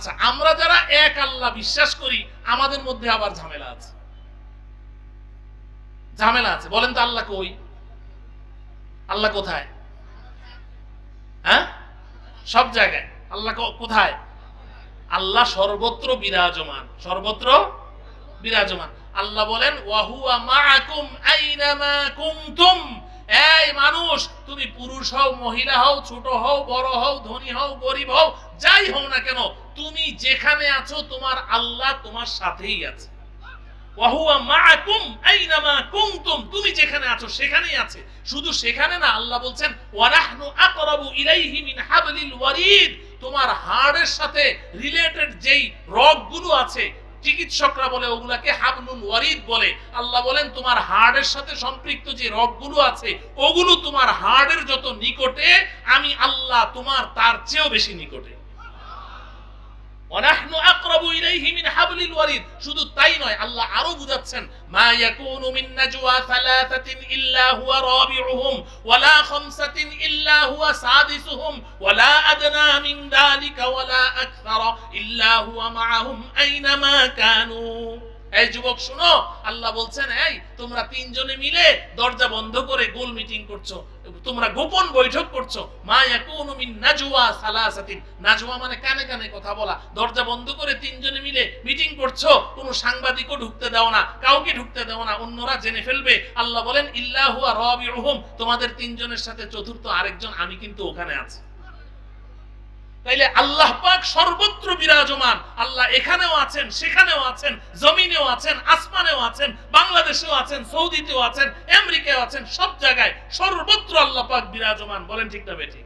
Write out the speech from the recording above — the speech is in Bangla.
আচ্ছা, আমরা যারা এক আল্লাহ বিশ্বাস করি আমাদের মধ্যে আবার ঝামেলা আছে। ঝামেলা আছে, বলেন তো আল্লাহ কই? আল্লাহ কোথায়? হ্যাঁ, সব জায়গায়। আল্লাহ কোথায়? আল্লাহ সর্বত্র বিরাজমান, সর্বত্র বিরাজমান। আল্লাহ বলেন ওয়াহুয়া মাআকুম আইনামা কুনতুম। এই মানুষ, তুমি পুরুষ হও, মহিলা হও, ছোট হও, বড় হও, ধনী হও, গরিব হও, যাই হও না কেন, তুমি যেখানে আছো তোমার আল্লাহ তোমার সাথেই আছে। ওয়াহুয়া মাআকুম আইনামা কুনতুম, তুমি যেখানে আছো সেখানেই আছে। শুধু সেখানে না, আল্লাহ বলছেন ওয়ানাহনু আকরাবু ইলাইহি মিন হাবলিল ওয়ারিদ। তোমার হাড়ের সাথে রিলেটেড যেই রগগুলো আছে, চিকিৎসকরা বলে ওগুলাকে হাবলুল ওয়ারিদ বলে। আল্লাহ বলেন তোমার হাড়ের সাথে সম্পৃক্ত যে রগগুলো আছে ওগুলো তোমার হাড়ের যত নিকটে, আমি আল্লাহ তোমার তার চেয়েও বেশি নিকটে। ওয়ানাহনু আকরাবু ইলাইহি মিন হাবলিল ওয়ারিদ। শুধু তাই নয়, আল্লাহ আরো বুঝাচ্ছেন মা ইয়াকুনু মিন নাজওয়া সালাসাতিন ইল্লা হুয়া রাবিউহুম ওয়ালা খামসাতিন ইল্লা হুয়া সাদিসুহুম ওয়ালা আদনা মিন যালিকা ওয়ালা আকসারা ইল্লা হুয়া মাআহুম আইনামা কানু। এই যুবক শুনো, আল্লাহ বলছেন এই তোমরা তিনজনে মিলে দরজা বন্ধ করে গোল মিটিং করছো, তোমরা গোপন বৈঠক করছো। মা ইয়াকুনু মিন নাজওয়া সালাসাতিন, নাজওয়া মানে কানে কানে কথা বলা। দরজা বন্ধ করে তিনজনে মিলে মিটিং করছো, কোনো সাংবাদিকও ঢুকতে দাও না, কাউকে ঢুকতে দাও না, অন্যরা জেনে ফেলবে। আল্লাহ বলেন ইল্লা হুয়া রাবিউহুম, তোমাদের তিনজনের সাথে চতুর্থ আরেকজন আমি কিন্তু ওখানে আছি। তাইলে আল্লাহ পাক সর্বত্র বিরাজমান। আল্লাহ এখানেও আছেন, সেখানেও আছেন, জমিনেও আছেন, আসমানেও আছেন, বাংলাদেশেও আছেন, সৌদিতেও আছেন, আমেরিকায় আছেন, সব জায়গায় সর্বত্র আল্লাহ পাক বিরাজমান। বলেন ঠিক না বেঠিক?